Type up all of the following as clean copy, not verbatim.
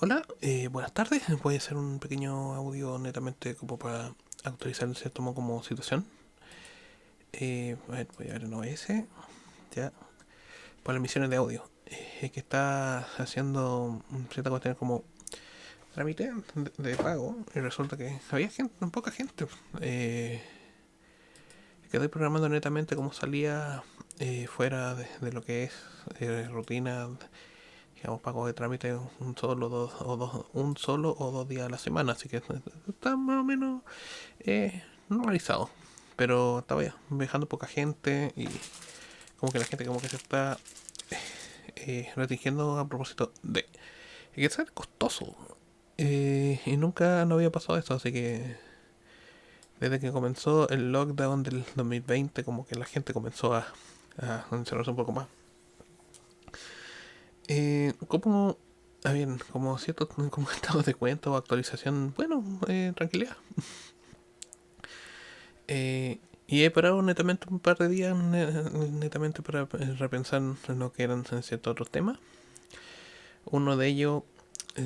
Hola, buenas tardes. Voy a hacer un pequeño audio netamente como para actualizar el cierto como situación. A ver, voy a ver en OBS. Ya, para las emisiones de audio. Es que está haciendo cierta cuestión como trámite de pago y resulta que había gente, poca gente. Que estoy programando netamente como salía fuera de lo que es rutina, digamos, pago de trámite un solo o dos días a la semana, así que está más o menos normalizado. Pero estaba ya dejando poca gente y como que la gente como que se está restringiendo a propósito de que es costoso. Y nunca no había pasado esto, así que desde que comenzó el lockdown del 2020 como que la gente comenzó a encerrarse un poco más. Como, bien, como ciertos como estados de cuenta o actualización, bueno, tranquilidad. Y he parado netamente un par de días, netamente para repensar en lo que eran ciertos otros temas. Uno de ellos,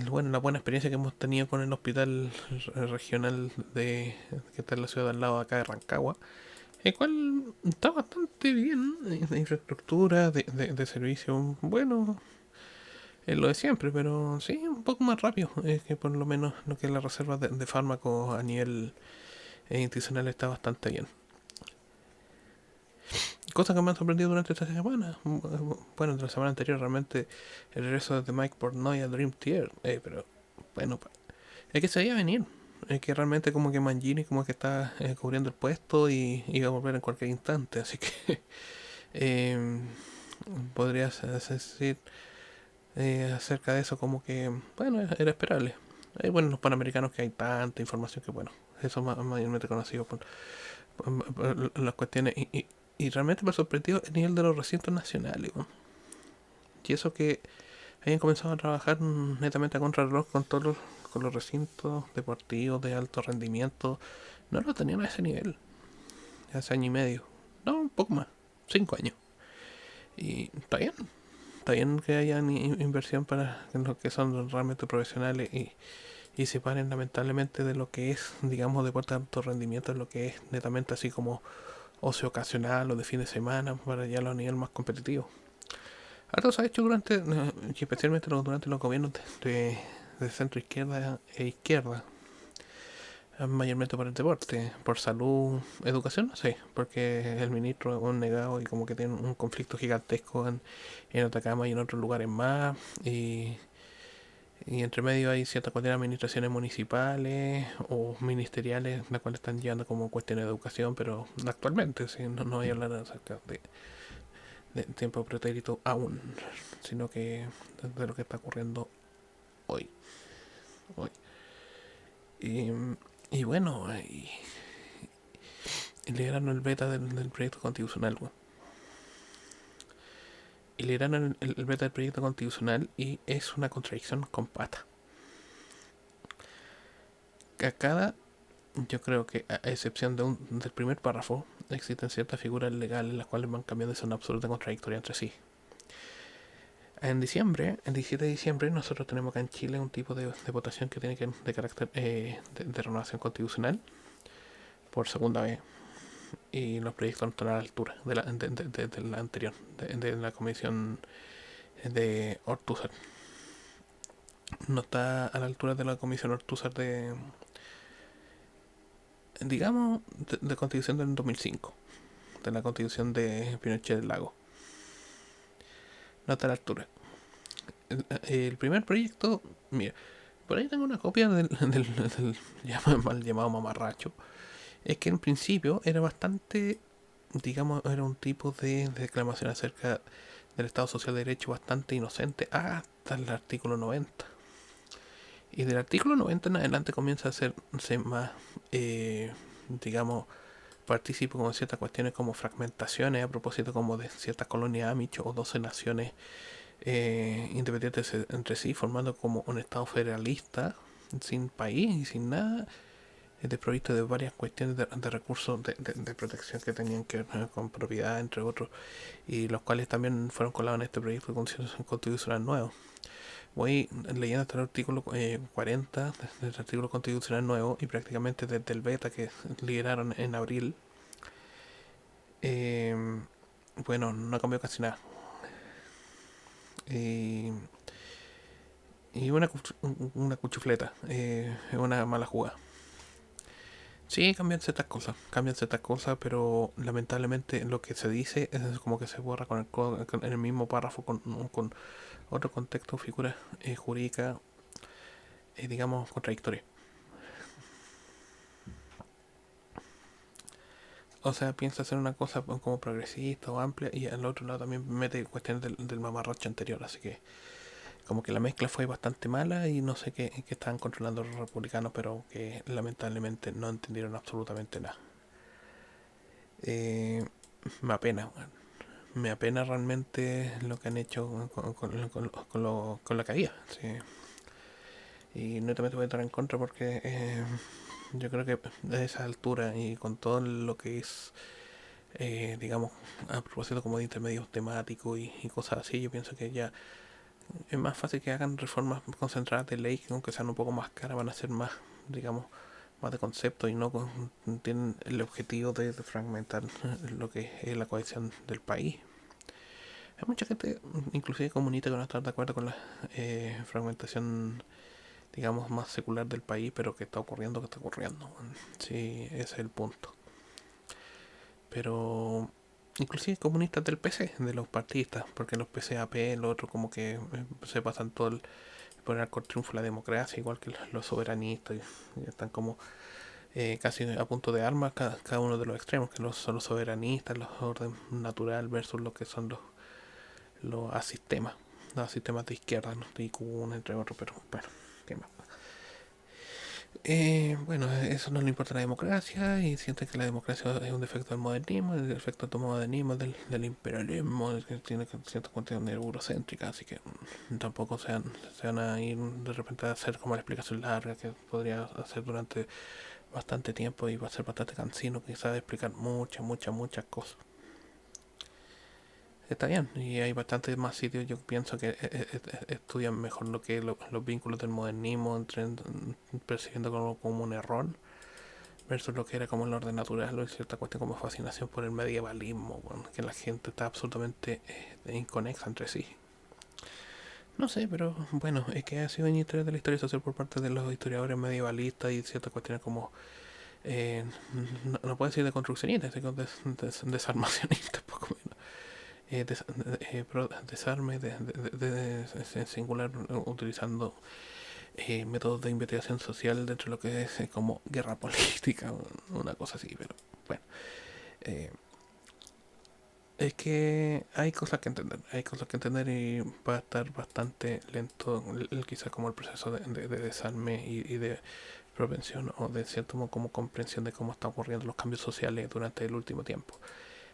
bueno, la buena experiencia que hemos tenido con el hospital regional que está en la ciudad de al lado de acá de Rancagua, el cual está bastante bien, de infraestructura, de servicio, bueno, es lo de siempre, pero sí, un poco más rápido. Es que por lo menos lo que es la reserva de fármacos a nivel institucional está bastante bien. Cosas que me han sorprendido durante esta semana. Bueno, de la semana anterior realmente el regreso de Mike Portnoy a Dream Theater. Pero bueno, es que se veía venir. Es que realmente como que Mangini como que está cubriendo el puesto y iba a volver en cualquier instante. Así que eh, podrías decir acerca de eso como que, bueno, era esperable. Bueno, los panamericanos que hay tanta información que, bueno, eso es mayormente conocido por las cuestiones. Y realmente me ha sorprendido el nivel de los recintos nacionales. ¿No? Y eso que hayan comenzado a trabajar netamente a contrarreloj con los recintos deportivos de alto rendimiento, no lo tenían a ese nivel. Hace año y medio. No, un poco más. 5 años. Y está bien que haya inversión para lo que son realmente profesionales y se paren lamentablemente de lo que es, digamos, deporte de alto rendimiento, en lo que es netamente así como ocio ocasional o de fin de semana para ya a nivel más competitivo. Harto se ha hecho y especialmente durante los gobiernos de centro izquierda e izquierda, mayormente por el deporte, por salud, educación, no sé, porque el ministro es un negado y como que tiene un conflicto gigantesco en Atacama y en otros lugares más, y entre medio hay ciertas cuestiones de administraciones municipales o ministeriales, las cuales están llevando como cuestiones de educación, pero actualmente, si no, no voy a hablar acerca de tiempo pretérito aún, sino que de lo que está ocurriendo hoy. hoy. Y, y bueno, lideraron el beta del proyecto constitucional. Bueno. Y lideraron el beta del proyecto constitucional y es una contradicción con pata. Que a cada, yo creo que a excepción del primer párrafo, existen ciertas figuras legales las cuales van cambiando y son absolutamente contradictorias entre sí. En diciembre, el 17 de diciembre, nosotros tenemos acá en Chile un tipo de votación que tiene que de carácter de renovación constitucional por segunda vez. Y los proyectos no están a la altura de la anterior, de la comisión de Ortúzar. No está a la altura de la comisión Ortúzar digamos, de constitución del 2005, de la constitución de Pinochet del Lago. No está a la altura. El primer proyecto, mira, por ahí tengo una copia del mal llamado mamarracho. Es que en principio era bastante, digamos, era un tipo de declamación acerca del Estado Social de Derecho bastante inocente hasta el artículo 90. Y del artículo 90 en adelante comienza a hacerse más, digamos, participo con ciertas cuestiones como fragmentaciones a propósito como de ciertas colonias amish o 12 naciones independientes entre sí, formando como un Estado federalista sin país y sin nada, desprovisto de varias cuestiones de recursos de protección que tenían que ver con propiedad, entre otros, y los cuales también fueron colados en este proyecto de constitución constitucional nuevo. voy leyendo hasta el artículo 40 del artículo constitucional nuevo, y prácticamente desde el beta que liberaron en abril, eh, bueno, no cambió casi nada. Y, y una cuchufleta, una mala jugada. Sí, cambian ciertas cosas, pero lamentablemente lo que se dice es como que se borra con el mismo párrafo, con otro contexto o figura jurídica, digamos, contradictoria. O sea, piensa hacer una cosa como progresista o amplia, y al otro lado también mete cuestiones del mamarracho anterior, así que como que la mezcla fue bastante mala, y no sé qué estaban controlando los republicanos, pero que lamentablemente no entendieron absolutamente nada. Eh, me apena, me apena realmente lo que han hecho con la caída. Sí. Y netamente voy a estar en contra porque yo creo que a esa altura y con todo lo que es, digamos, a propósito como de intermedios temáticos y cosas así, yo pienso que ya es más fácil que hagan reformas concentradas de ley, que aunque sean un poco más caras, van a ser más, digamos, más de concepto, y no tienen el objetivo de fragmentar lo que es la cohesión del país. Hay mucha gente, inclusive comunista, que no está de acuerdo con la fragmentación, digamos, más secular del país, pero que está ocurriendo, que está ocurriendo. Sí, ese es el punto. Pero inclusive comunistas del PC, de los partistas, porque los PCAP, los otros como que se pasan todo el por el triunfo de la democracia, igual que los soberanistas, y están como casi a punto de armas cada uno de los extremos, que son los soberanistas, los orden natural versus lo que son los asistemas, los sistemas de izquierda, ¿no? De IQ, entre otros, pero bueno, ¿qué más? Bueno, eso no le importa a la democracia, y sienten que la democracia es un defecto del modernismo, el defecto del modernismo, del imperialismo, que tiene cierta cuestión eurocéntrica, así que tampoco se van a ir de repente a hacer como la explicación larga que podría hacer durante bastante tiempo, y va a ser bastante cansino, quizás explicar muchas cosas. Está bien, y hay bastantes más sitios, yo pienso, que estudian mejor lo que es los vínculos del modernismo, percibiendo como un error, versus lo que era como el orden natural, o cierta cuestión como fascinación por el medievalismo, bueno, que la gente está absolutamente inconexa entre sí. No sé, pero bueno, es que ha sido en interés de la historia social por parte de los historiadores medievalistas, y ciertas cuestiones como, eh, no puedo decir de construccionistas, sino desarmacionistas, poco menos. Desarme de singular, utilizando métodos de investigación social dentro de lo que es como guerra política, una cosa así, pero bueno. eh, es que hay cosas que entender, y va a estar bastante lento quizás como el proceso de desarme y de propensión, o de cierto modo como comprensión de cómo están ocurriendo los cambios sociales durante el último tiempo.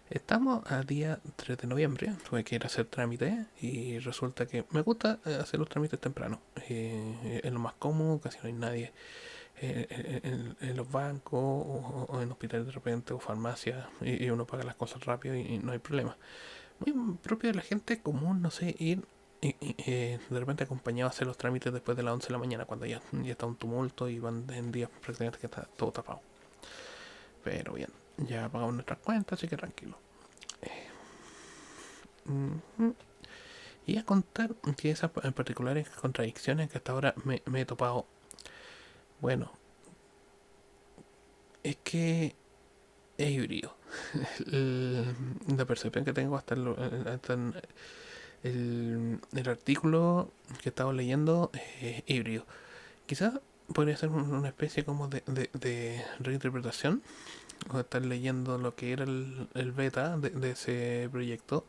Estamos a día 3 de noviembre, tuve que ir a hacer trámites, y resulta que me gusta hacer los trámites temprano. Es lo más cómodo, casi no hay nadie en los bancos, o en hospitales de repente, o farmacias, y uno paga las cosas rápido, y no hay problema. Muy propio de la gente común, no sé, ir de repente acompañado a hacer los trámites después de las 11 de la mañana, cuando ya está un tumulto y van en días prácticamente que está todo tapado. Pero bien, ya pagamos nuestras cuentas, así que tranquilo. Ujú. Y a contar que esas particulares contradicciones que hasta ahora me he topado. Bueno, es que es híbrido. La percepción que tengo hasta el artículo que estaba leyendo es híbrido. Quizás podría ser una especie como de reinterpretación, o estar leyendo lo que era el beta de ese proyecto,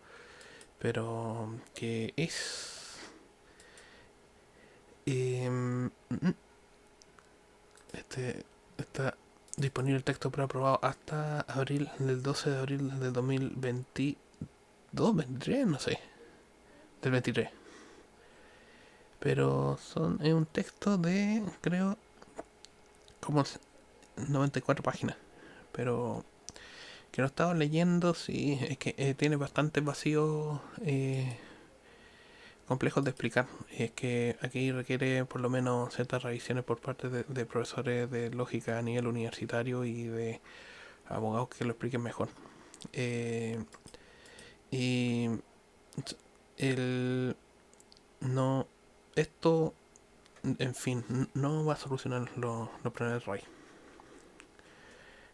pero que es... este está disponible el texto preaprobado hasta abril del 12 de abril del 2022, 23, no sé, del 23. Pero es un texto de, creo, como 94 páginas. Pero que no estaba leyendo, sí, es que tiene bastante vacío complejos de explicar. Es que aquí requiere por lo menos ciertas revisiones por parte de profesores de lógica a nivel universitario y de abogados que lo expliquen mejor. Eh, y el no esto, en fin, no va a solucionar los problemas de raíz.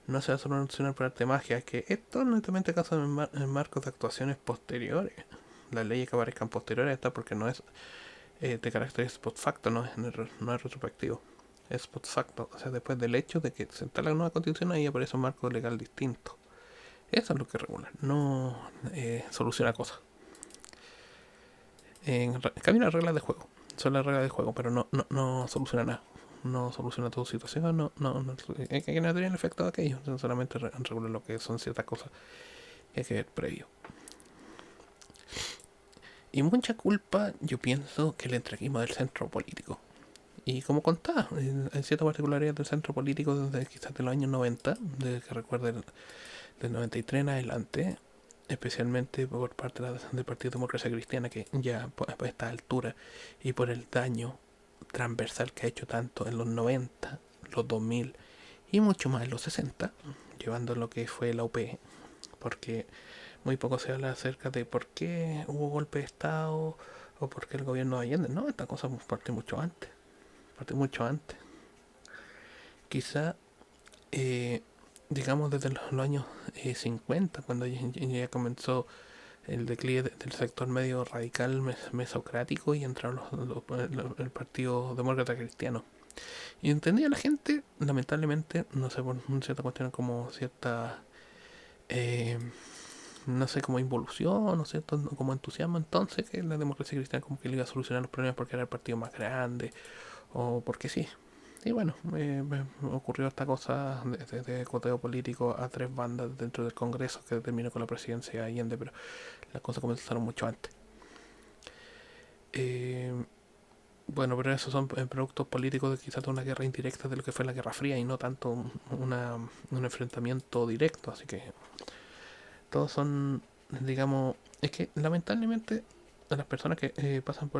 No se va a solucionar por arte de magia, es que esto netamente caso en marcos de actuaciones posteriores. Las leyes que aparezcan posteriores está porque no es de carácter post facto, no es retrospectivo. Es post facto, o sea, después del hecho de que se instala la nueva constitución, ahí aparece un marco legal distinto. Eso es lo que regula, no soluciona cosas. Cambia las reglas de juego, son las reglas de juego, pero no soluciona nada. No soluciona tu situación, es que no tiene el efecto de aquello, solamente regula lo que son ciertas cosas que hay que ver previo. Y mucha culpa, yo pienso, que le entreguemos del centro político. Y como contaba, hay ciertas particularidades del centro político desde quizás de los años 90, desde que recuerden del 93 en adelante, especialmente por parte del Partido Democracia Cristiana, que ya a esta altura y por el daño transversal que ha hecho tanto en los 90, los 2000 y mucho más en los 60, llevando lo que fue la UP, porque muy poco se habla acerca de por qué hubo golpe de Estado o por qué el gobierno de Allende. No, esta cosa parte mucho antes. Parte mucho antes. Quizá, eh, digamos, desde los años 50, cuando ya comenzó el declive del sector medio radical mesocrático y entraron el Partido Demócrata Cristiano. Y entendía la gente, lamentablemente, no sé, por cierta cuestión como cierta, eh, no sé, como involución, no sé, como entusiasmo entonces, que la democracia cristiana como que le iba a solucionar los problemas porque era el partido más grande, o porque sí. Y bueno, me ocurrió esta cosa de coteo político a tres bandas dentro del Congreso que terminó con la presidencia de Allende, pero las cosas comenzaron mucho antes. Eh, bueno, pero esos son productos políticos de quizás de una guerra indirecta de lo que fue la Guerra Fría y no tanto un enfrentamiento directo. Así que todos son, digamos, es que lamentablemente a las personas que pasan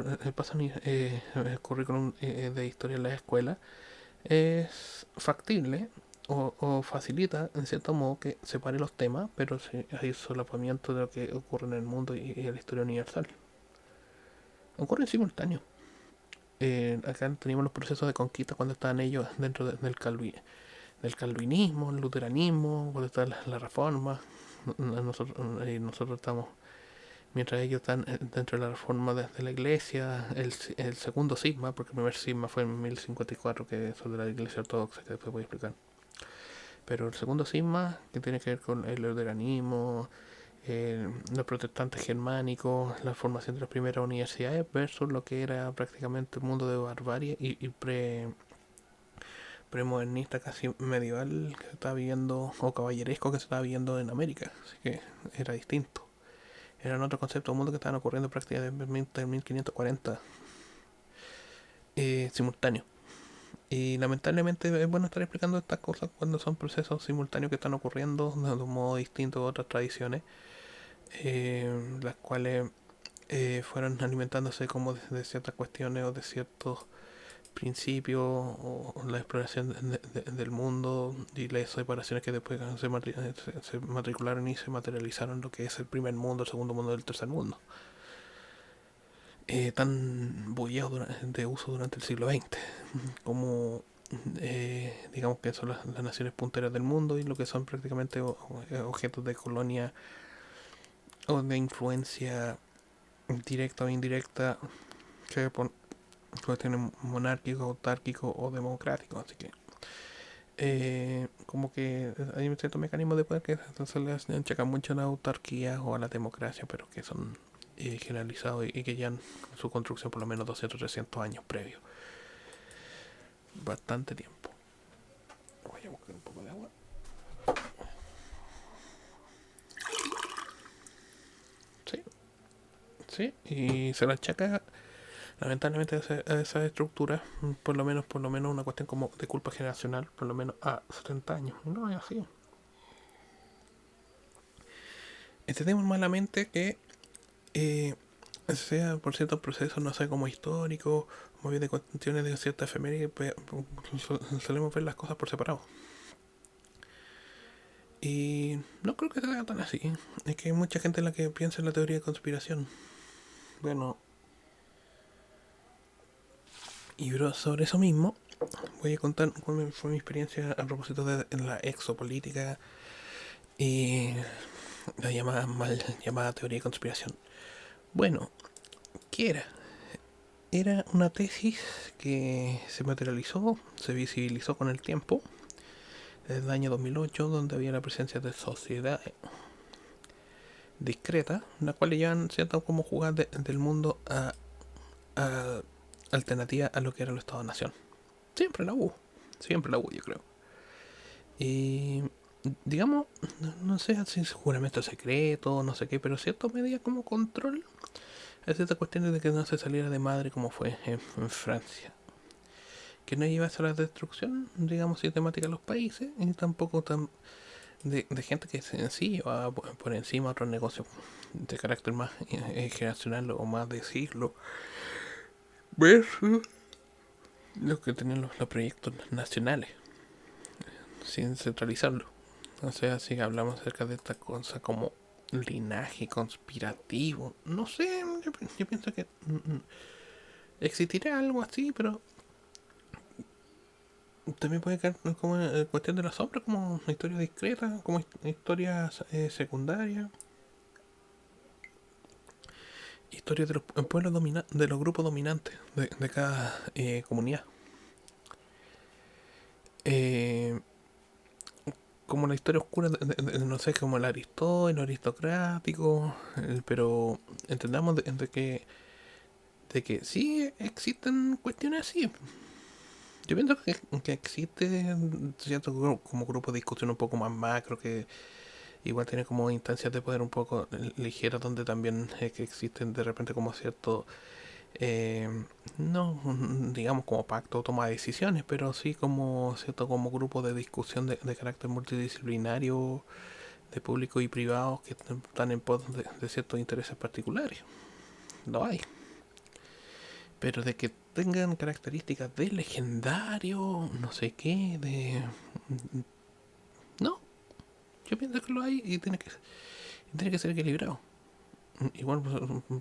el currículum de historia en la escuela es factible o facilita en cierto modo que separe los temas, pero sí hay solapamiento de lo que ocurre en el mundo y en la historia universal. Ocurre en simultáneo. Acá teníamos los procesos de conquista cuando estaban ellos dentro del calvinismo, el luteranismo, cuando está la reforma. Nosotros estamos, mientras ellos están dentro de la reforma de la iglesia, el segundo cisma, porque el primer cisma fue en 1054, que es de la iglesia ortodoxa, que después voy a explicar. Pero el segundo cisma, que tiene que ver con el luteranismo, los protestantes germánicos, la formación de las primeras universidades versus lo que era prácticamente un mundo de barbarie y premodernista casi medieval que se estaba viviendo, o caballeresco que se estaba viviendo en América. Así que era distinto. Eran otros conceptos de mundo que estaban ocurriendo prácticamente en 1540 simultáneo. Y lamentablemente es bueno estar explicando estas cosas cuando son procesos simultáneos que están ocurriendo de un modo distinto a otras tradiciones, las cuales fueron alimentándose como de ciertas cuestiones o de ciertos principios o la exploración del mundo y las separaciones que después se matricularon y se materializaron en lo que es el primer mundo, el segundo mundo y el tercer mundo. Tan bulleados de uso durante el siglo XX, como digamos que son las naciones punteras del mundo y lo que son prácticamente objetos de colonia o de influencia directa o indirecta que por cuestiones monárquicos, autárquicos o democráticos. Así que como que hay ciertos mecanismos de poder que se les achacan mucho a la autarquía o a la democracia, pero que son generalizados y que ya su construcción por lo menos 200 300 años previos. Bastante tiempo. Voy a buscar un poco de agua. Sí, sí, y se la achaca lamentablemente a esa estructura, por lo menos una cuestión como de culpa generacional, por lo menos a 70 años. No es así. Entendemos malamente que sea por ciertos procesos, no sé, como históricos, más bien de cuestiones de cierta efeméride, solemos ver las cosas por separado. Y no creo que sea tan así. Es que hay mucha gente en la que piensa en la teoría de conspiración. Bueno, y bro, sobre eso mismo, voy a contar cómo fue mi experiencia a propósito de la exopolítica y la llamada mal llamada teoría de conspiración. Bueno, ¿qué era? Era una tesis que se materializó, se visibilizó con el tiempo, desde el año 2008, donde había la presencia de sociedades discretas, las cuales llevan ciertas como jugadas del mundo a alternativa a lo que era el Estado-Nación. Siempre la hubo, yo creo. Y digamos, no sé si es juramento secreto, no sé qué, pero ciertas medidas como control a ciertas cuestiones de que no se saliera de madre como fue en Francia. Que no llevase a la destrucción, digamos, sistemática de los países, y tampoco de gente que en sí va por encima de otros negocios de carácter más generacional o más de siglo, versus los que tenían los proyectos nacionales, sin centralizarlo. O sea, si hablamos acerca de esta cosa como linaje conspirativo, no sé, yo pienso que existirá algo así, pero también puede caer como en cuestión de la sombra, como una historia discreta, como historias secundarias, historias de los pueblos de los grupos dominantes de cada comunidad. Eh, como la historia oscura, no sé, como el aristóteles, el aristocrático, pero entendamos de que sí existen cuestiones así. Yo pienso que existe cierto como grupo de discusión un poco más macro que igual tiene como instancias de poder un poco ligeras donde también que existen de repente como cierto no digamos como pacto o toma de decisiones, pero sí como cierto como grupo de discusión de carácter multidisciplinario de público y privado que están en pos de ciertos intereses particulares. Lo hay. Pero de que tengan características de legendario, no sé qué, de... No, yo pienso que lo hay y tiene que ser equilibrado. Igual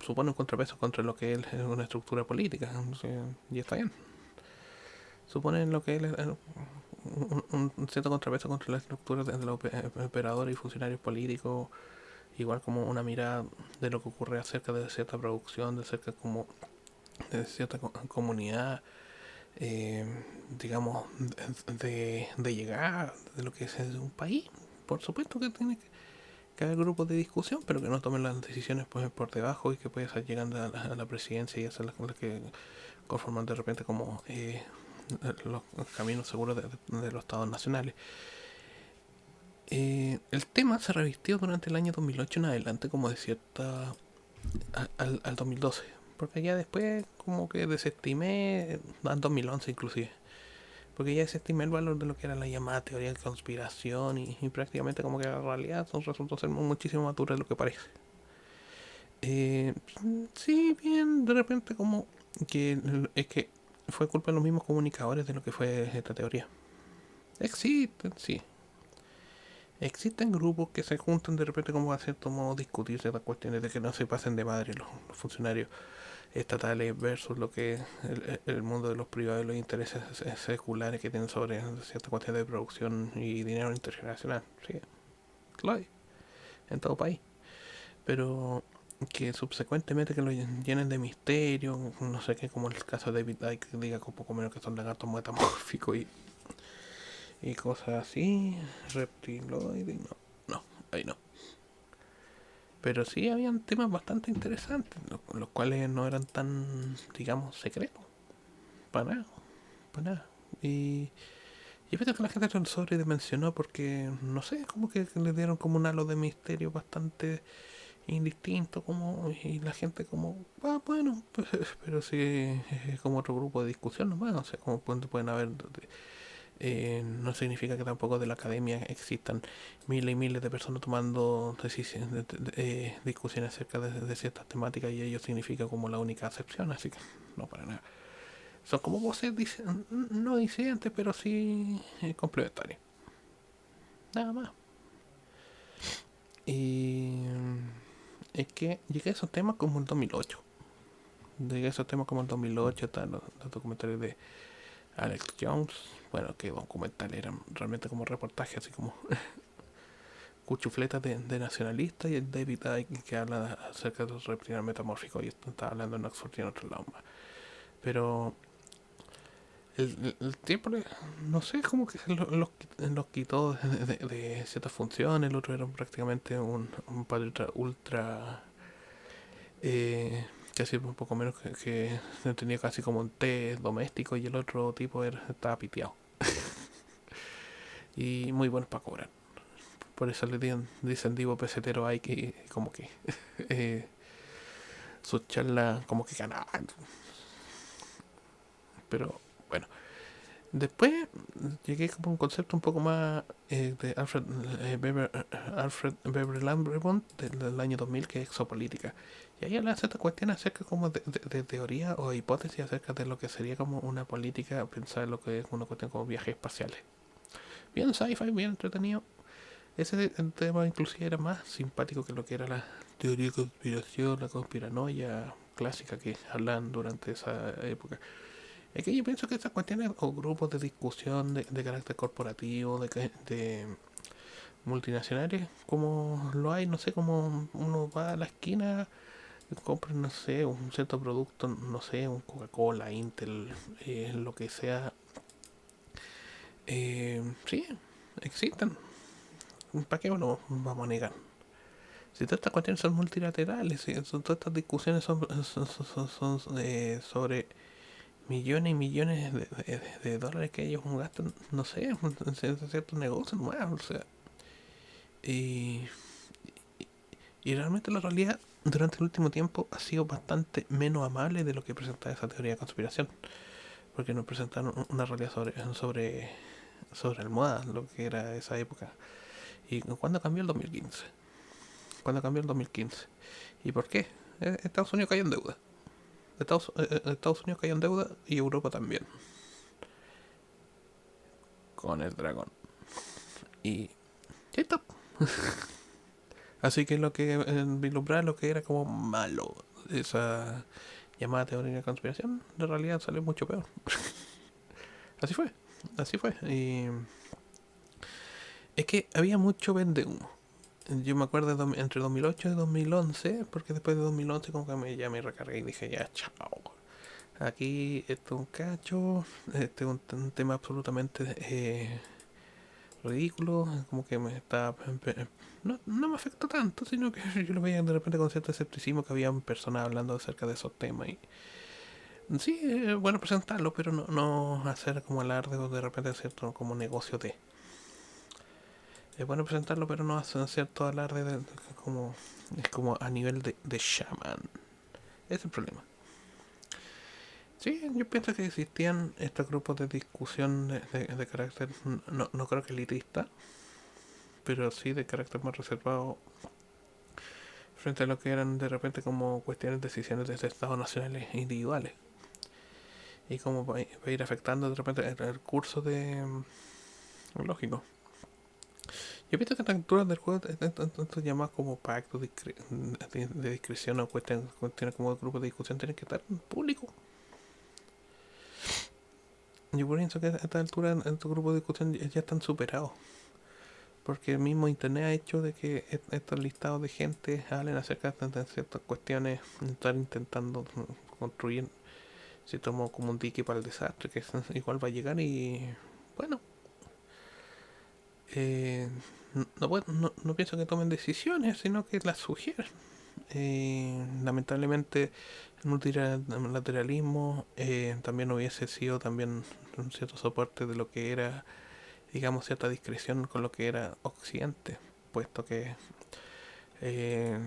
supone un contrapeso contra lo que es una estructura política, o sea, y está bien. Supone lo que es un cierto contrapeso contra la estructura de los operadores y funcionarios políticos, igual como una mirada de lo que ocurre acerca de cierta producción, de cerca como de cierta comunidad, eh, digamos, de llegar de lo que es un país. Por supuesto que tiene que haber grupos de discusión, pero que no tomen las decisiones pues, por debajo y que puede estar llegando a la presidencia y hacer las que conforman de repente como los caminos seguros de los estados nacionales. El tema se revistió durante el año 2008 en adelante como de cierta al 2012, porque ya después como que desestimé, al 2011 inclusive, porque ya desestimé el valor de lo que era la llamada teoría de conspiración y prácticamente como que la realidad resultó ser muchísimo más dura de lo que parece. Eh, sí, bien, de repente como que es que fue culpa de los mismos comunicadores de lo que fue esta teoría. Existen, sí. Existen grupos que se juntan de repente como a cierto modo discutir ciertas cuestiones de que no se pasen de madre los funcionarios estatales versus lo que es el mundo de los privados y los intereses seculares que tienen sobre cierta cuestión de producción y dinero intergeneracional. Sí, lo hay en todo país. Pero que subsecuentemente que lo llenen de misterio, no sé qué, como el caso de David Icke, que diga un poco menos que son lagartos metamórficos y cosas así, reptiloides, no, no, ahí no. Pero sí habían temas bastante interesantes, los cuales no eran tan, digamos, secretos, para nada, para nada. Y fíjate que la gente lo sobredimensionó porque, no sé, como que le dieron como un halo de misterio bastante indistinto, como, y la gente como, ah, bueno, pues, pero sí, es como otro grupo de discusión nomás, o sea, como pueden haber No significa que tampoco de la academia existan miles y miles de personas tomando discusiones acerca de ciertas temáticas y ello significa como la única excepción, así que no para nada. Son como voces no disidentes, pero sí complementarias. Nada más. Y es que llegué a esos temas como el 2008. Llegué a esos temas como el 2008, están los documentales de Alex Jones. Bueno, que documentales eran realmente como reportajes, así como cuchufletas de nacionalistas, y el David Icke que habla acerca de los reptilianos metamórficos. Y esto está hablando en Oxford y en otro lado más. Pero el tiempo, no sé, como que los quitó de ciertas funciones. El otro era prácticamente un patriota ultra. Casi un poco menos que tenía casi como un té doméstico, y el otro tipo estaba piteado. Y muy bueno para cobrar. Por eso le dicen divo pesetero hay que como que eh, sus charlas como que ganaban. Pero bueno, después llegué como a un concepto un poco más de Alfred Weber Lambremont del año 2000, que es exopolítica. Y ahí habla de ciertas cuestiones acerca como de teoría o hipótesis acerca de lo que sería como una política, pensar en lo que es una cuestión como viajes espaciales. Bien sci-fi, bien entretenido. Ese tema inclusive era más simpático que lo que era la teoría de conspiración, la conspiranoia clásica que hablan durante esa época. Es que yo pienso que estas cuestiones o grupos de discusión de carácter corporativo, de multinacionales, como lo hay, no sé, como uno va a la esquina, compra, no sé, un cierto producto, no sé, un Coca-Cola, Intel, lo que sea. Sí, existen. ¿Para qué nos vamos a negar? Si todas estas cuestiones son multilaterales, si todas estas discusiones son sobre millones y millones de dólares que ellos gastan, no sé, en ciertos negocios nuevos, o sea. Y, y realmente la realidad durante el último tiempo ha sido bastante menos amable de lo que presentaba esa teoría de conspiración. Porque nos presentaron una realidad sobre almohadas, lo que era esa época. ¿Y cuándo cambió el 2015? ¿Cuándo cambió el 2015? ¿Y por qué? Estados Unidos cayó en deuda. Estados Unidos cayó en deuda y Europa también. Con el dragón. Y esto. Así que lo que vislumbrar lo que era como malo, esa llamada teoría de conspiración, de realidad salió mucho peor. Así fue, así fue. Y es que había mucho vende humo. Yo me acuerdo entre 2008 y 2011, porque después de 2011 como que ya me recargué y dije, ya, chao. Aquí esto es un cacho, este es un tema absolutamente ridículo, como que me está. No me afectó tanto, sino que yo lo veía de repente con cierto escepticismo que había personas hablando acerca de esos temas. Y sí, es bueno presentarlo, pero no hacer como alarde o de repente cierto como negocio de. Es bueno presentarlo, pero no hacer cierto alarde como. Es como a nivel de shaman. Ese es el problema. Sí, yo pienso que existían estos grupos de discusión de carácter, no creo que elitista, pero sí de carácter más reservado frente a lo que eran de repente como cuestiones, decisiones de estados nacionales individuales. Y como va a ir afectando de repente el curso de. Lógico. Yo pienso que a estas alturas del juego, estos llamados como pactos de discreción o cuestiones como grupos de discusión tienen que estar en público. Yo pienso que a esta altura estos grupos de discusión ya están superados. Porque el mismo internet ha hecho de que estos listados de gente hablen acerca de ciertas cuestiones, estar intentando construir si tomo como un dique para el desastre, que igual va a llegar y bueno, eh, no pienso que tomen decisiones, sino que las sugieren. Lamentablemente el multilateralismo también hubiese sido también un cierto soporte de lo que era, digamos, cierta discreción con lo que era Occidente, puesto que eh,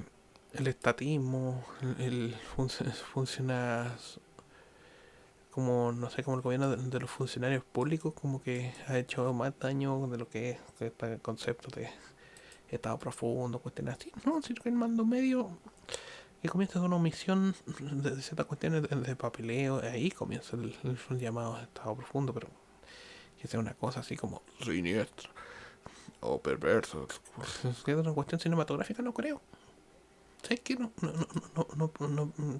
el estatismo, funciona como, no sé, como el gobierno de los funcionarios públicos como que ha hecho más daño de lo que es este concepto de estado profundo, cuestiones así. No, sino que el mando medio que comienza con una omisión de ciertas cuestiones de papeleo, ahí comienza el llamado estado profundo, pero que sea una cosa así como siniestra o perverso, que es una cuestión cinematográfica, no creo. ¿Sabes qué? No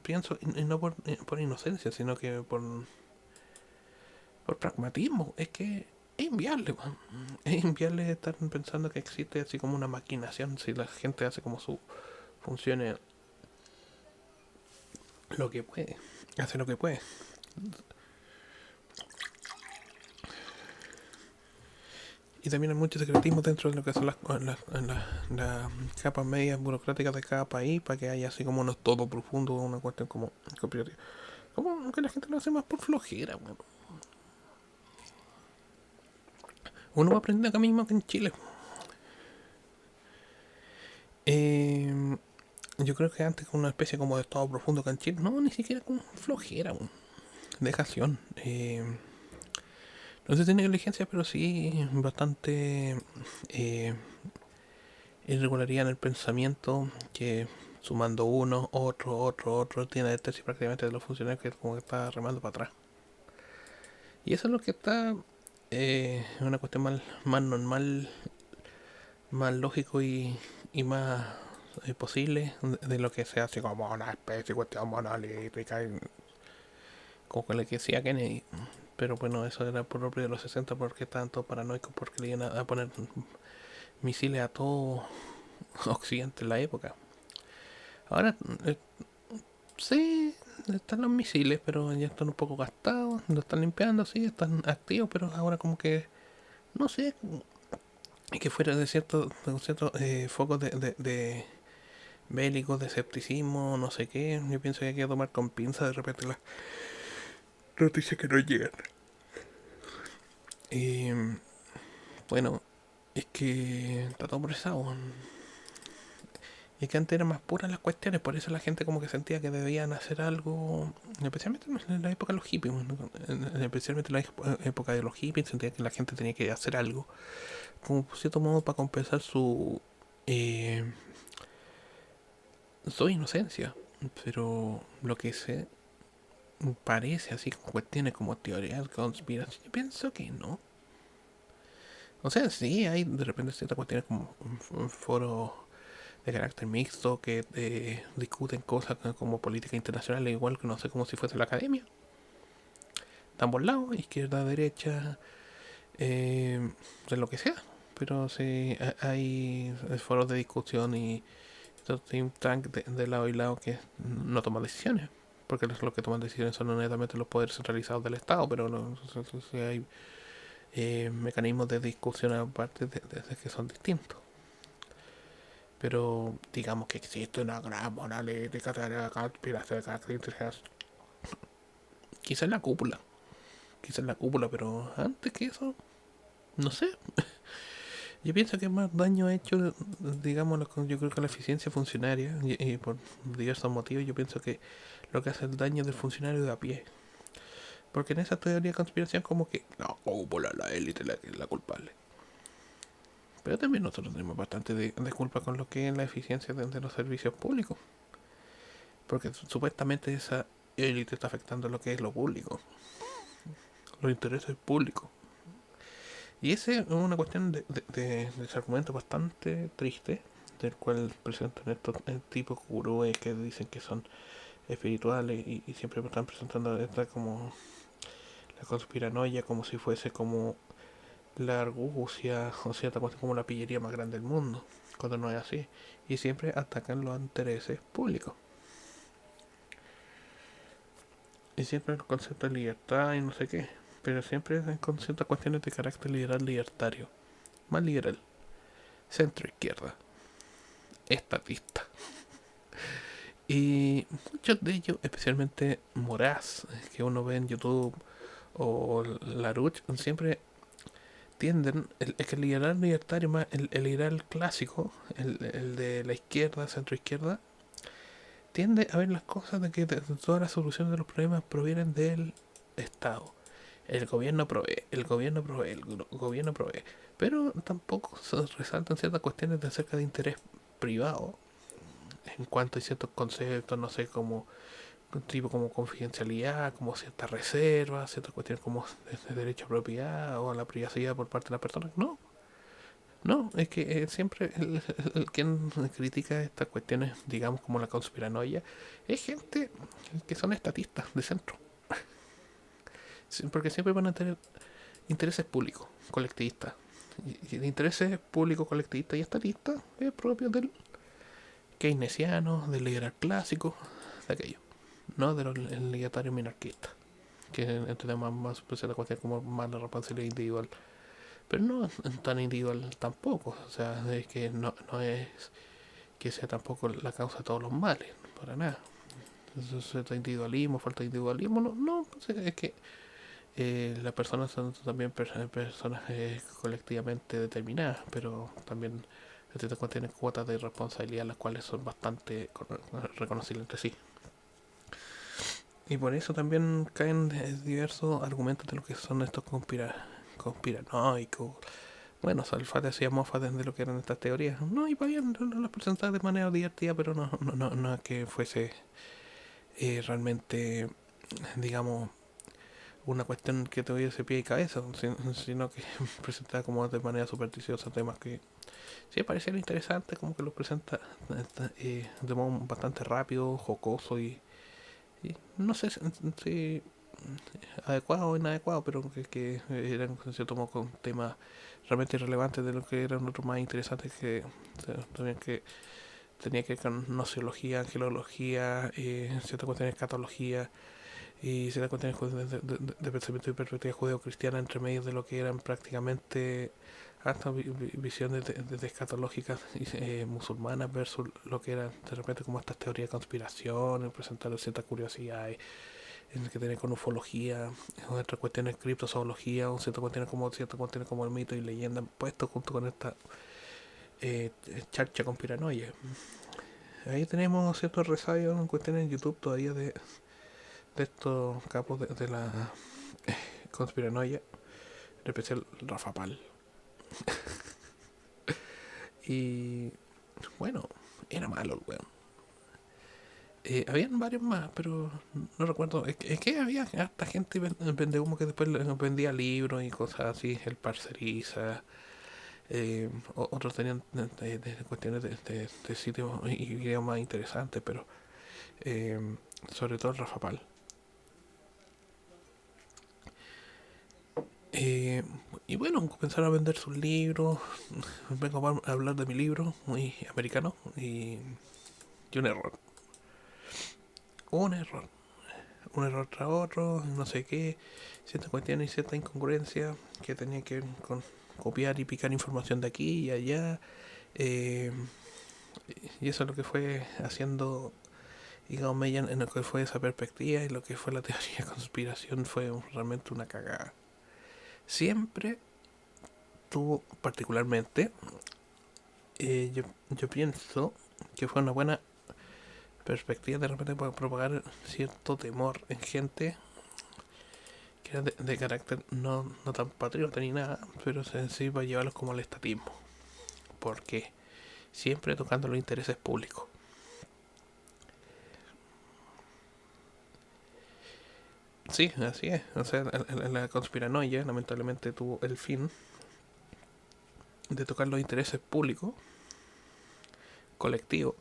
pienso, y no por inocencia, sino que por pragmatismo. Es que es inviable, man. Es inviable estar pensando que existe así como una maquinación si la gente hace como sus funciones lo que puede, hace lo que puede. Y también hay mucho secretismo dentro de lo que son las capas medias burocráticas de cada país para que haya así como uno todo profundo, una cuestión como cooperativa. Como que la gente lo hace más por flojera, bueno. Uno va aprendiendo acá mismo que en Chile. Eh, yo creo que antes con una especie como de estado profundo acá en Chile, no, ni siquiera como flojera, bueno, dejación. No sé si negligencia, pero sí bastante eh, irregularidad en el pensamiento que sumando uno, otro, tiene la tesis prácticamente de los funcionarios que como que está remando para atrás. Y eso es lo que está una cuestión más normal, más lógico y más posible de lo que se hace como una especie de cuestión monolítica, como que le decía Kennedy. Pero bueno, eso era propio de los 60 porque estaban todos paranoicos porque le iban a poner misiles a todo Occidente en la época. Ahora, sí, están los misiles, pero ya están un poco gastados, lo están limpiando, sí, están activos, pero ahora como que, no sé, que fuera de ciertos focos de bélicos, de escepticismo, no sé qué, yo pienso que hay que tomar con pinza de repente las noticias que no llegan. Y bueno, es que está todo procesado. Y que antes eran más puras las cuestiones, por eso la gente como que sentía que debían hacer algo, especialmente en la época de los hippies, bueno, especialmente en la época de los hippies, sentía que la gente tenía que hacer algo, como por cierto modo para compensar eh, su inocencia. Pero lo que se parece así con cuestiones como teorías, conspiración, yo pienso que no. O sea, sí, hay de repente ciertas cuestiones como un foro de carácter mixto que discuten cosas como política internacional, igual que no sé, como si fuese la academia. De ambos lados, izquierda, derecha, de lo que sea. Pero sí, hay foros de discusión y estos think tank de lado y lado que no toman decisiones. Porque los que toman decisiones son netamente los poderes centralizados del Estado, pero no, sí hay mecanismos de discusión aparte de que son distintos. Pero digamos que existe una gran monolítica de la conspiración de características. Quizás la cúpula. Quizás la cúpula, pero antes que eso, no sé. Yo pienso que más daño ha hecho, digamos, yo creo que la eficiencia funcionaria, y por diversos motivos, yo pienso que lo que hace el daño del funcionario de a pie. Porque en esa teoría de conspiración, como que la cúpula, la élite, la culpable. Pero también nosotros tenemos bastante de culpa con lo que es la eficiencia de los servicios públicos. Porque supuestamente esa élite está afectando lo que es lo público, los intereses públicos. Y esa es una cuestión de ese argumento bastante triste, del cual presentan estos tipos gurúes que dicen que son espirituales y siempre están presentando esta como la conspiranoia como si fuese como la argucia o cierta cuestión como la pillería más grande del mundo, cuando no es así. Y siempre atacan los intereses públicos. Y siempre el concepto de libertad y no sé qué. Pero siempre con ciertas cuestiones de carácter liberal libertario. Más liberal. Centro izquierda. Estatista. Y muchos de ellos, especialmente Moraz, que uno ve en YouTube, o Larouche, siempre tienden, es que el liberal libertario más, el liberal clásico, el de la izquierda, centro izquierda, tiende a ver las cosas de que todas las soluciones de los problemas provienen de él Estado. El gobierno provee, el gobierno provee, gobierno provee. Pero tampoco se resaltan ciertas cuestiones de acerca de interés privado en cuanto a ciertos conceptos, no sé, como tipo como confidencialidad, como ciertas reservas, ciertas cuestiones como de derecho a propiedad o a la privacidad por parte de las personas. No, no, es que siempre quien critica estas cuestiones, digamos como la conspiranoia, es gente que son estatistas de centro. Sí, porque siempre van a tener intereses públicos, colectivistas. Y de intereses públicos, colectivistas y estatistas es propio del keynesiano, del liberal clásico, de aquello, no de los libertarios minarquistas, que entre más pues, la cuestión como más la responsabilidad individual. Pero no tan individual tampoco, o sea, es que no es que sea tampoco la causa de todos los males, para nada. Falta individualismo, falta de individualismo, no, pues es que las personas son también personas colectivamente determinadas, pero también tienen cuotas de responsabilidad las cuales son bastante reconocibles entre sí. Y por eso también caen diversos argumentos de lo que son estos conspiranoicos. Bueno, Salfate hacía mofa de lo que eran estas teorías. No, y para bien, las presentaba de manera divertida, pero no es que fuese realmente, digamos, una cuestión que te tuviese pie y cabeza, sino que presentaba como de manera supersticiosa temas que sí parecían interesantes, como que los presenta de modo bastante rápido, jocoso y no sé si adecuado o inadecuado, pero que eran en cierto modo con temas realmente irrelevantes de lo que eran otros más interesantes que también que tenía que ver con nociología, angelología, ciertas cuestiones de escatología y ciertas cuestiones de pensamiento y perspectiva judeo-cristiana entre medio de lo que eran prácticamente hasta visiones de escatológicas musulmanas versus lo que eran de repente como estas teorías de conspiración, presentar ciertas curiosidades en el que tiene con ufología, otras cuestiones criptozoología, o ciertas cuestiones como el mito y leyenda, puesto junto con esta charcha con piranoia. Ahí tenemos ciertos resabios en cuestiones en YouTube todavía de estos capos de la conspiranoia, en especial Rafa Pal. Y bueno, era malo el weón. Habían varios más, pero no recuerdo. Es que había harta gente vende humo que después vendía libros y cosas así. El Parceriza. Otros tenían cuestiones de sitios y videos más interesantes, pero eh, sobre todo el Rafa Pal. Eh, y bueno, comenzaron a vender sus libros. Vengo a hablar de mi libro, muy americano. Y un error. Un error. Un error tras otro, no sé qué. Ciertas cuestiones y cierta incongruencia que tenía que ver con copiar y picar información de aquí y allá. Eh, y eso es lo que fue haciendo digamos Meyan en lo que fue esa perspectiva y lo que fue la teoría de conspiración fue realmente una cagada. Siempre tuvo particularmente, yo pienso que fue una buena perspectiva de repente para propagar cierto temor en gente que era de carácter no tan patriota ni nada, pero sí va a llevarlos como al estatismo. Porque siempre tocando los intereses públicos. Sí, así es. O sea, la conspiranoia lamentablemente tuvo el fin de tocar los intereses públicos, colectivos,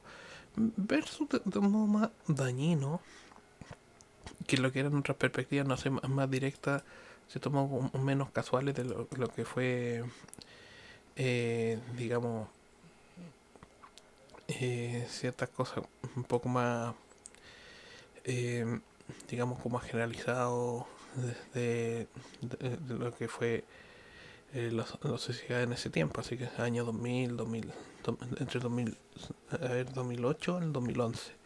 versus de un modo más dañino que lo que eran otras perspectivas, no sé, más directas, se tomó menos casuales de lo que fue, digamos, ciertas cosas un poco más, eh, digamos, como generalizado de lo que fue la sociedad en ese tiempo, así que año 2000, entre 2000, a ver, 2008 y el 2011.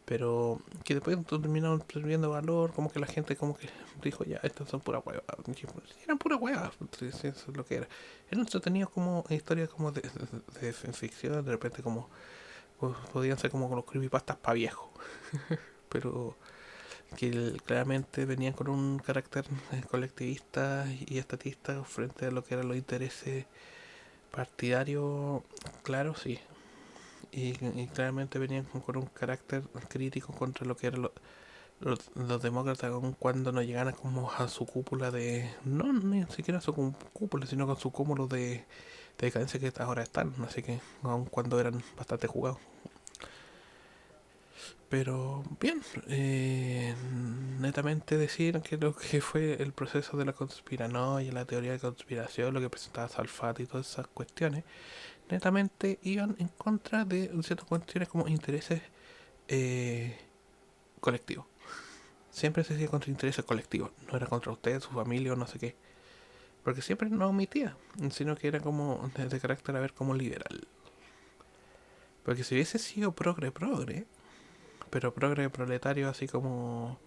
Pero que después terminaron perdiendo valor, como que la gente como que dijo, ya, estas son pura hueva. Eran pura hueva, sí, sí, eso es lo que era. Eran entretenidos como historias como de ficción, de repente como podían ser como con los creepypastas pa' viejo. Pero que claramente venían con un carácter colectivista y estatista frente a lo que eran los intereses partidarios, claro, sí. Y claramente venían con un carácter crítico contra lo que eran los demócratas, aun cuando no llegaran como a su cúpula de... No, ni siquiera a su cúpula, sino con su cúmulo de decadencia que ahora están. Así que, aun cuando eran bastante jugados. Pero bien, netamente decir que lo que fue el proceso de la conspiranoia, la teoría de conspiración, lo que presentaba Salfate y todas esas cuestiones, netamente iban en contra de ciertas cuestiones como intereses eh, colectivos. Siempre se hacía contra intereses colectivos, no era contra usted, su familia o no sé qué. Porque siempre no omitía, sino que era como de carácter a ver como liberal. Porque si hubiese sido progre, pero progre proletario así como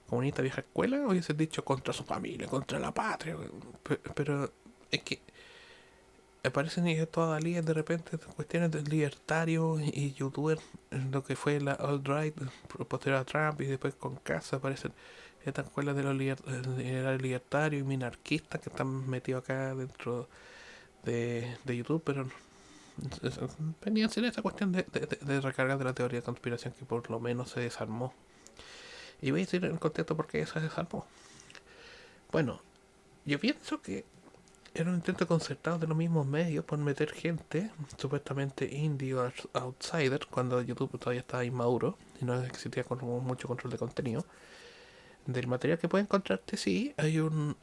comunista vieja escuela, hubiese dicho contra su familia, contra la patria. Pero es que aparecen todas líneas de repente cuestiones de libertarios y youtubers, lo que fue la alt-right posterior a Trump, y después con casa aparecen estas escuelas de los libertarios y minarquistas que están metidos acá dentro de YouTube, pero venían sin esa cuestión de recargar de la teoría de conspiración que por lo menos se desarmó. Y voy a decir en el contexto por qué eso se desarmó. Bueno, yo pienso que era un intento concertado de los mismos medios por meter gente, supuestamente indie o outsider, cuando YouTube todavía estaba inmaduro y no existía como mucho control de contenido. Del material que puedes encontrarte, sí, hay un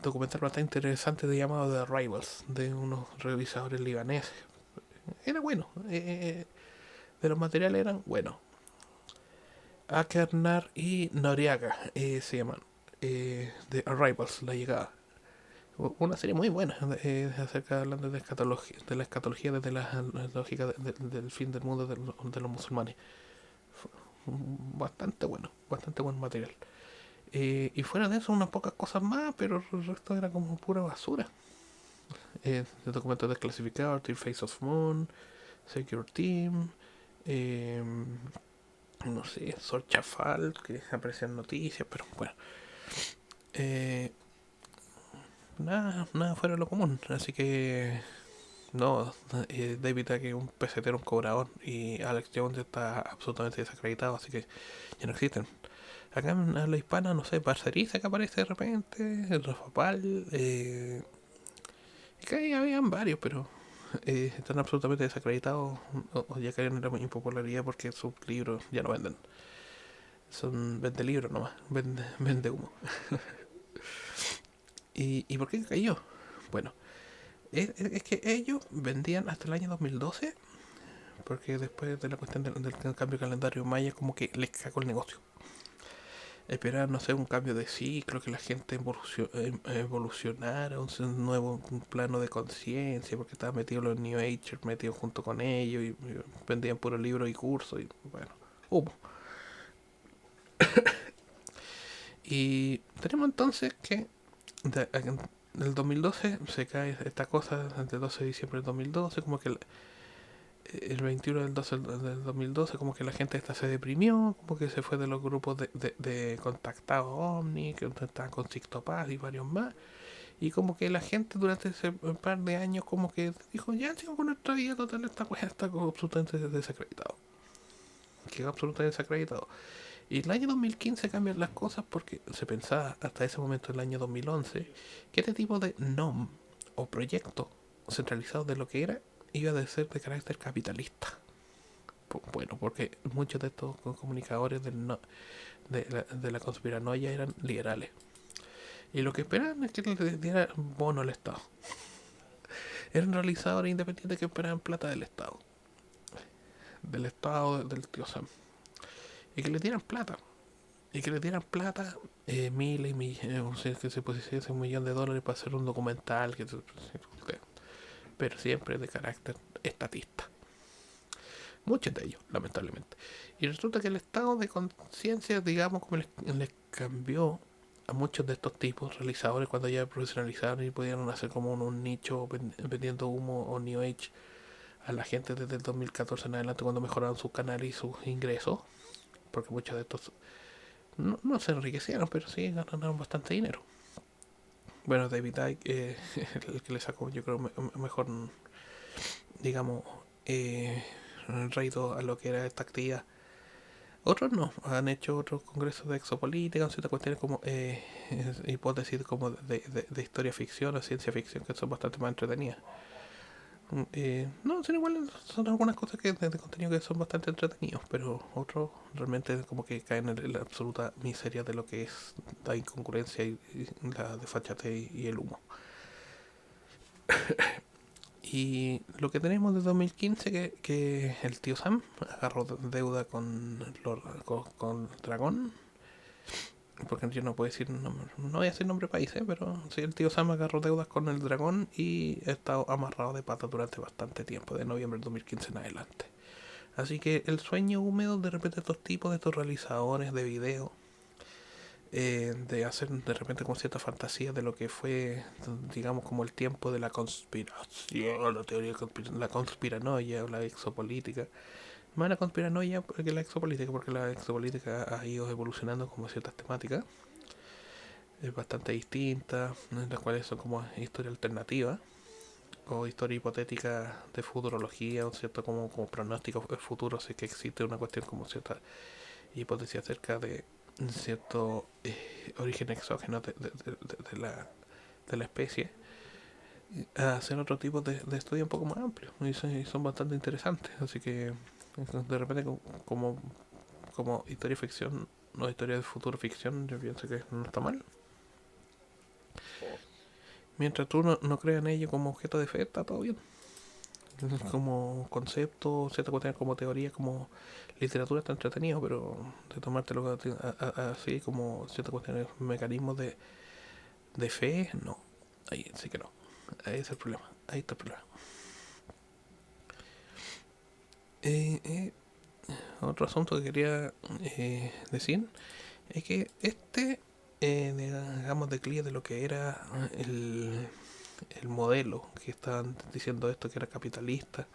documental bastante interesante de llamado The Rivals, de unos revisadores libaneses. Era bueno, de los materiales eran buenos. Akernar y Noriaga se llaman, The Arrivals, la llegada. Una serie muy buena acerca hablando de la escatología desde la lógica del fin del mundo de los musulmanes. Bastante buen material. Y fuera de eso, unas pocas cosas más, pero el resto era como pura basura. De documentos desclasificados, The Face of Moon, Secure Team, eh, no sé, Sorchafal, que aparecían noticias, pero bueno. Eh, nada fuera de lo común, así que no, David Icke es un pesetero, un cobrador, y Alex Jones está absolutamente desacreditado, así que ya no existen. Acá en la hispana, no sé, Parceriza que aparece de repente, el Rafa Pal, que ahí habían varios, pero están absolutamente desacreditados o ya cayeron en la impopularidad porque sus libros ya no venden. Son vende libros nomás, vende humo. ¿Y por qué cayó? Bueno, es que ellos vendían hasta el año 2012, porque después de la cuestión del cambio de calendario maya, como que les cagó el negocio. Esperar, no sé, un cambio de ciclo, que la gente evolucionara, un nuevo plano de conciencia, porque estaba metido los New Age, metido junto con ellos, y vendían puros libros y cursos, y bueno, hubo. Y tenemos entonces que en el 2012 se cae esta cosa, el 12 de diciembre del 2012, como que el 21 del 12 del 2012, como que la gente esta se deprimió, como que se fue de los grupos de contactados Omni, que estaban con Sixto Paz y varios más, y como que la gente durante ese par de años como que dijo, ya sigo con nuestra vida, total, esta weá está absolutamente desacreditado. Quedó absolutamente desacreditado. Y el año 2015 cambian las cosas porque se pensaba hasta ese momento, el año 2011, que este tipo de NOM o proyecto centralizado de lo que era iba a ser de carácter capitalista. Bueno, porque muchos de estos comunicadores de la conspiranoia eran liberales. Y lo que esperaban es que le diera bono al Estado. Eran realizadores independientes que esperaban plata del Estado. Del Estado del tío Sam. Y que le dieran plata. Y que le dieran plata, miles y millones, o sea, que se pusiese $1 millón para hacer un documental. Pero siempre de carácter estatista. Muchos de ellos, lamentablemente. Y resulta que el estado de conciencia, digamos, como les cambió a muchos de estos tipos realizadores cuando ya profesionalizaron y pudieron hacer como un nicho vendiendo humo o New Age a la gente desde el 2014 en adelante, cuando mejoraron sus canales y sus ingresos. porque muchos de estos no se enriquecieron, pero sí ganaron bastante dinero. Bueno, David Icke, el que le sacó, yo creo, mejor, digamos, rédito a lo que era esta actividad. Otros no, han hecho otros congresos de exopolítica, ciertas cuestiones como hipótesis como de historia ficción o ciencia ficción que son bastante más entretenidas. No, son igual, son algunas cosas que de contenido que son bastante entretenidos, pero otros realmente como que caen en la absoluta miseria de lo que es la incongruencia y la desfachatez y el humo. Y lo que tenemos de 2015 que el tío Sam agarró deuda con Dragón, porque yo no puedo decir no voy a decir nombre país, pero sí, el tío Sam agarró deudas con el Dragón y ha estado amarrado de patas durante bastante tiempo, de noviembre del 2015 en adelante. Así que el sueño húmedo de repente de estos tipos, de estos realizadores de video, de hacer de repente con cierta fantasía de lo que fue, digamos, como el tiempo de la conspiración, la teoría de la conspiranoia o la exopolítica. Más la conspiranoia que la exopolítica, porque la exopolítica ha ido evolucionando como ciertas temáticas bastante distintas, las cuales son como historia alternativa o historia hipotética de futurología o cierto como pronóstico futuro, así que existe una cuestión como cierta hipótesis acerca de cierto origen exógeno de la especie, a hacer otro tipo de estudio un poco más amplio y son bastante interesantes, así que de repente como, como historia ficción o historia de futuro ficción yo pienso que no está mal. Mientras tú no creas en ello como objeto de fe, está todo bien. Como concepto, cierta cuestión como teoría, como literatura está entretenido, pero de tomártelo así como ciertas cuestiones, mecanismos de fe, no. Ahí sí que no. Ahí es el problema. Ahí está el problema. Eh, eh, Otro asunto que quería decir es que digamos, declive de lo que era el modelo que estaban diciendo esto, que era capitalista.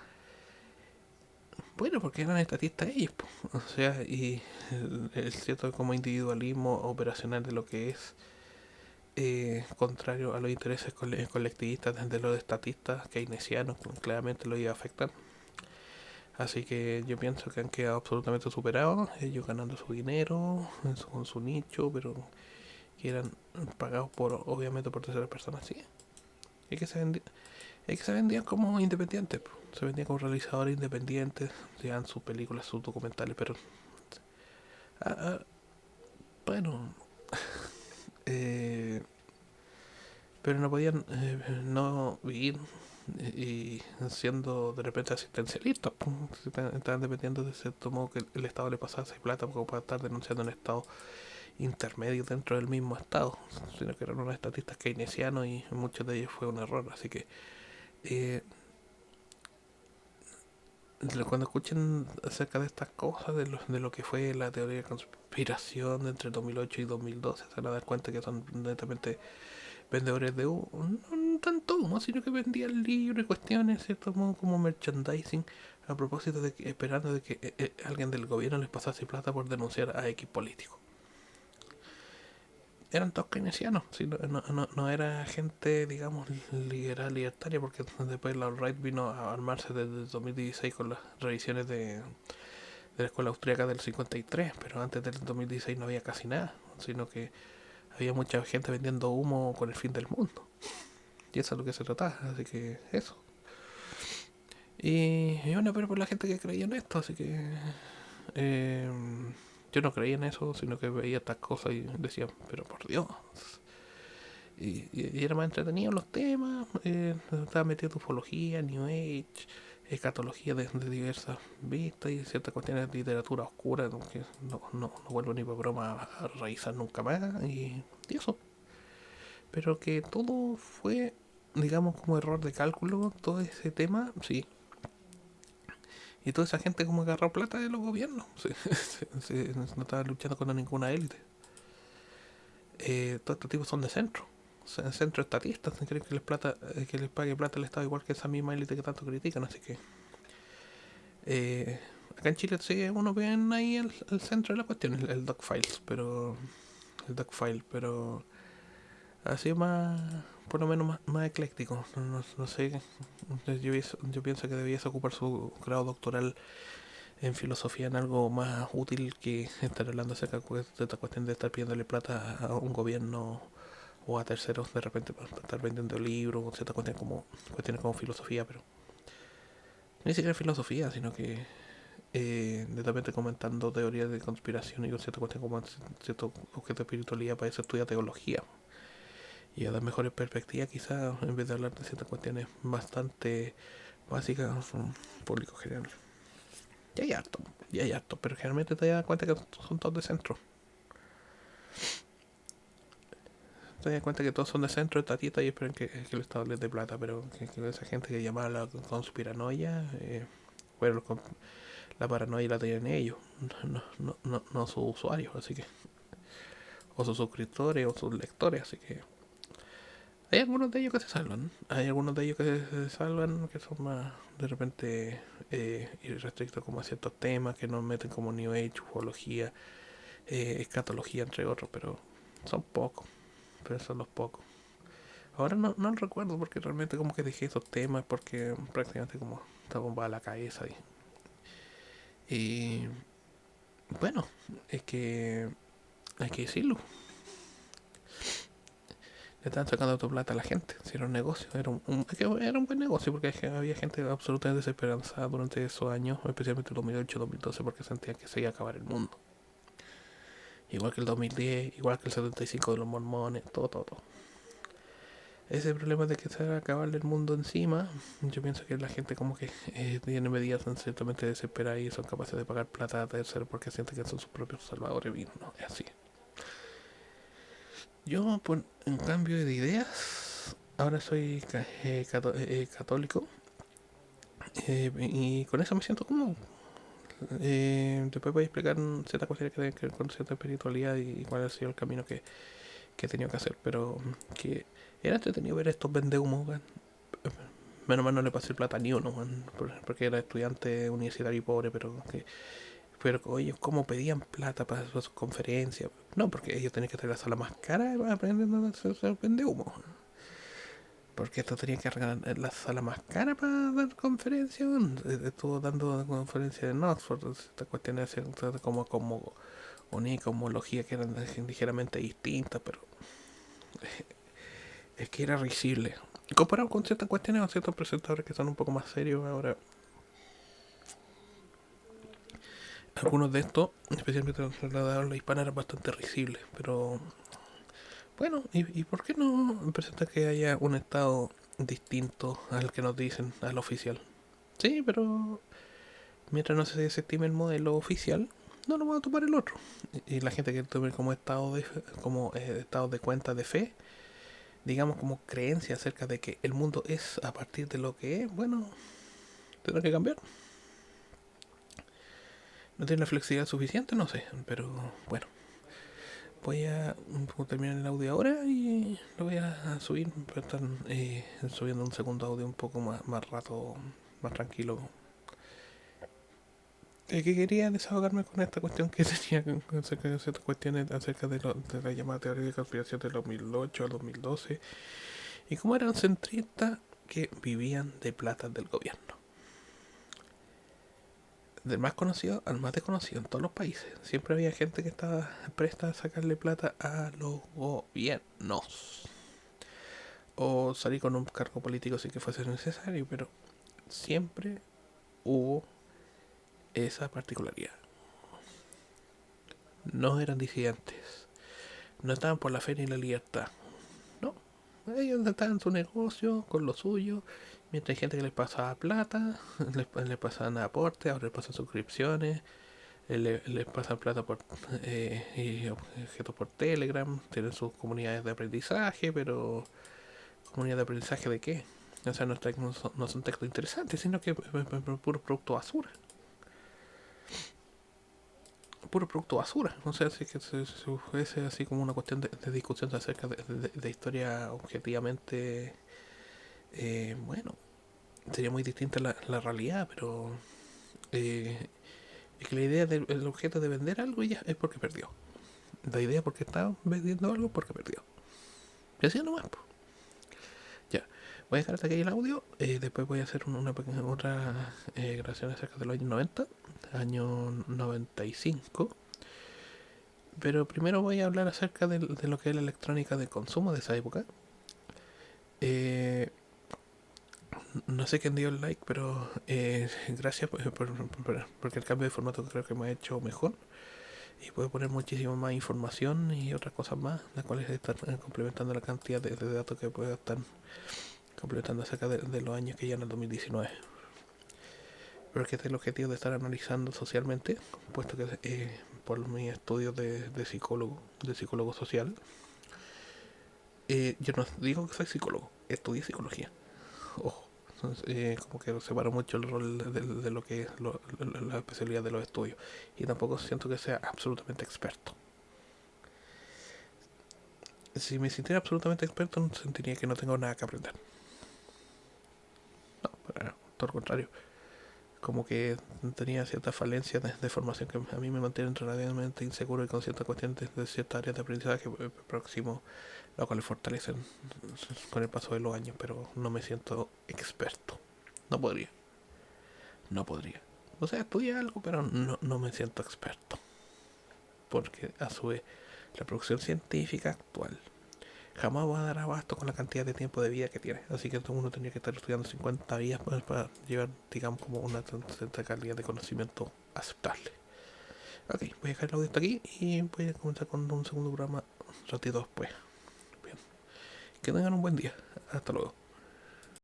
Bueno, porque eran estatistas ellos, po. O sea, y el cierto como individualismo operacional de lo que es contrario a los intereses colectivistas desde los estatistas keynesianos, claramente lo iba a afectar. Así que yo pienso que han quedado absolutamente superados, ellos ganando su dinero con su nicho, pero que eran pagados por, obviamente, por terceras personas, sí. Es que se vendían como independientes, po. Se vendían como realizadores independientes, llevan sus películas, sus documentales, pero ah, ah, bueno, eh, pero no podían no vivir y siendo de repente asistencialistas, po. Estaban dependiendo de cierto modo que el Estado le pasase plata como para estar denunciando un Estado intermedio dentro del mismo Estado, sino que eran unos estatistas keynesianos y muchos de ellos fue un error, así que eh, cuando escuchen acerca de estas cosas, de lo que fue la teoría de conspiración entre 2008 y 2012, se van a dar cuenta que son netamente vendedores de humo, no tanto humo, sino que vendían libros y cuestiones, cierto modo, como merchandising, a propósito de que, esperando de que alguien del gobierno les pasase plata por denunciar a X político. Eran todos keynesianos, ¿sí? No era gente, digamos, liberal, libertaria, porque después la alt-right vino a armarse desde 2016 con las revisiones de la escuela austríaca del 53, pero antes del 2016 no había casi nada, sino que había mucha gente vendiendo humo con el fin del mundo. Y eso es lo que se trataba, así que eso. Y bueno, pero por la gente que creía en esto, así que eh, yo no creía en eso, sino que veía estas cosas y decía, pero por Dios. Y era más entretenido los temas, estaba metido ufología, New Age, escatología de diversas vistas y ciertas cuestiones de literatura oscura que no vuelvo ni por broma a revisar nunca más y eso. Pero que todo fue, digamos, como error de cálculo, todo ese tema, sí. Y toda esa gente como agarró plata de los gobiernos, sí, no estaba luchando con ninguna élite. Todos estos tipos son de centro, centro estatistas, creen que que les pague plata al Estado igual que esa misma élite que tanto critican, así que acá en Chile sí uno ve ahí el centro de la cuestión, el Dogfiles, pero el Dogfile, pero así más, por lo menos más ecléctico. No sé, yo pienso que debiese ocupar su grado doctoral en filosofía en algo más útil que estar hablando acerca de esta cuestión de estar pidiéndole plata a un gobierno o a terceros de repente para estar vendiendo libros o ciertas cuestiones como filosofía, pero ni siquiera filosofía, sino que de repente comentando teorías de conspiración y con cierta cuestión como cierto objeto de espiritualidad para eso estudia teología y a dar mejores perspectivas quizás en vez de hablar de ciertas cuestiones bastante básicas un público general. Ya hay harto, ya hay harto, pero generalmente te das cuenta que son todos de centro. Te das cuenta que todos son de centro, estatista y esperan que el Estado les dé plata, pero que esa gente que llamaba la conspiranoia, bueno, la paranoia la tienen ellos, no sus usuarios, así que, o sus suscriptores o sus lectores, así que hay algunos de ellos que se salvan, hay algunos de ellos que se salvan, que son más de repente irrestrictos como a ciertos temas, que nos meten como New Age, ufología, escatología, entre otros, pero son pocos, pero son los pocos. Ahora no lo recuerdo porque realmente como que dejé esos temas porque prácticamente como estaba bombada la cabeza y bueno, es que hay que decirlo, le estaban sacando tu plata a la gente, si era un negocio, era un buen negocio porque había gente absolutamente desesperanzada durante esos años, especialmente el 2008-2012 porque sentían que se iba a acabar el mundo. Igual que el 2010, igual que el 75 de los mormones, todo. Ese problema de que se va a acabar el mundo encima, yo pienso que la gente como que tiene medidas ciertamente desesperadas y son capaces de pagar plata a terceros porque sienten que son sus propios salvadores y no es así. Yo, por, en cambio de ideas, ahora soy católico y con eso me siento cómodo. Después voy a explicar ciertas cosas que tienen que ver con cierta espiritualidad y cuál ha sido el camino que he tenido que hacer, pero que era entretenido ver estos vendehumos, menos mal no le pasé plata ni uno, man, porque era estudiante universitario y pobre, pero oye, ¿cómo pedían plata para sus conferencias? No, porque ellos tenían que tener la sala más cara aprendiendo a hacer humo. Porque esto tenía que arreglar la sala más cara para dar conferencias. Estuvo dando conferencias en Oxford, estas cuestiones como homología que eran ligeramente distintas, pero es que era risible. Comparado con ciertas cuestiones o ciertos presentadores que son un poco más serios ahora, algunos de estos, especialmente los trasladados a la hispana, eran bastante risibles. Pero bueno, ¿y por qué no presentar que haya un estado distinto al que nos dicen, al oficial? Sí, pero mientras no se desestime el modelo oficial, no lo va a tomar el otro. Y la gente que tome como estado de cuenta de fe, digamos como creencia acerca de que el mundo es a partir de lo que es, bueno, tendrá que cambiar. No tiene la flexibilidad suficiente, no sé, pero bueno. Voy a terminar el audio ahora y lo voy a subir. Pero están subiendo un segundo audio un poco más rato, más tranquilo. Que quería desahogarme con esta cuestión que tenía acerca de ciertas cuestiones acerca de la llamada teoría de conspiración del 2008 al 2012 y cómo eran centristas que vivían de plata del gobierno. Del más conocido al más desconocido en todos los países. Siempre había gente que estaba presta a sacarle plata a los gobiernos. O salir con un cargo político si que fuese necesario, pero siempre hubo esa particularidad. No eran disidentes, no estaban por la fe ni la libertad, no. Ellos estaban en su negocio, con lo suyo, mientras hay gente que les pasaba plata, les pasaban aportes, ahora les pasan suscripciones, les pasan plata por y objetos por Telegram, tienen sus comunidades de aprendizaje, pero ¿comunidad de aprendizaje de qué? O sea, no son textos interesantes, sino que puro producto basura. Puro producto basura. O sea, si que se fuese así como una cuestión de discusión acerca de historia objetivamente, bueno, sería muy distinta la realidad, pero eh, Es que la idea del objeto de vender algo ya es porque perdió. La idea porque está vendiendo algo porque perdió. Y así nomás, pues. Ya. Voy a dejar hasta aquí el audio. Después voy a hacer una pequeña otra grabación acerca de los años 90, año 95. Pero primero voy a hablar acerca de lo que es la electrónica de consumo de esa época. Eh, no sé quién dio el like, pero gracias porque el cambio de formato creo que me ha hecho mejor. Y puedo poner muchísima más información y otras cosas más, las cuales están complementando la cantidad de datos que puedo estar complementando acerca de los años que ya en el 2019. Pero que este es el objetivo de estar analizando socialmente, puesto que por mis estudios de psicólogo social, yo no digo que soy psicólogo, estudié psicología. Ojo, entonces, como que separo mucho el rol de lo que es la especialidad de los estudios. Y tampoco siento que sea absolutamente experto. Si me sintiera absolutamente experto, sentiría que no tengo nada que aprender. No, para todo lo contrario. Como que tenía ciertas falencias de formación que a mí me mantienen relativamente inseguro y con ciertas cuestiones de ciertas áreas de aprendizaje próximo, lo cual le fortalecen con el paso de los años, pero no me siento experto. No podría. No podría. O sea, estudié algo, pero no me siento experto. Porque a su vez, la producción científica actual jamás va a dar abasto con la cantidad de tiempo de vida que tiene. Así que uno tendría que estar estudiando 50 días para llevar, digamos, como una cierta calidad de conocimiento aceptable. Ok, voy a dejar el audio hasta aquí y voy a comenzar con un segundo programa un ratito después. Bien. Que tengan un buen día. Hasta luego.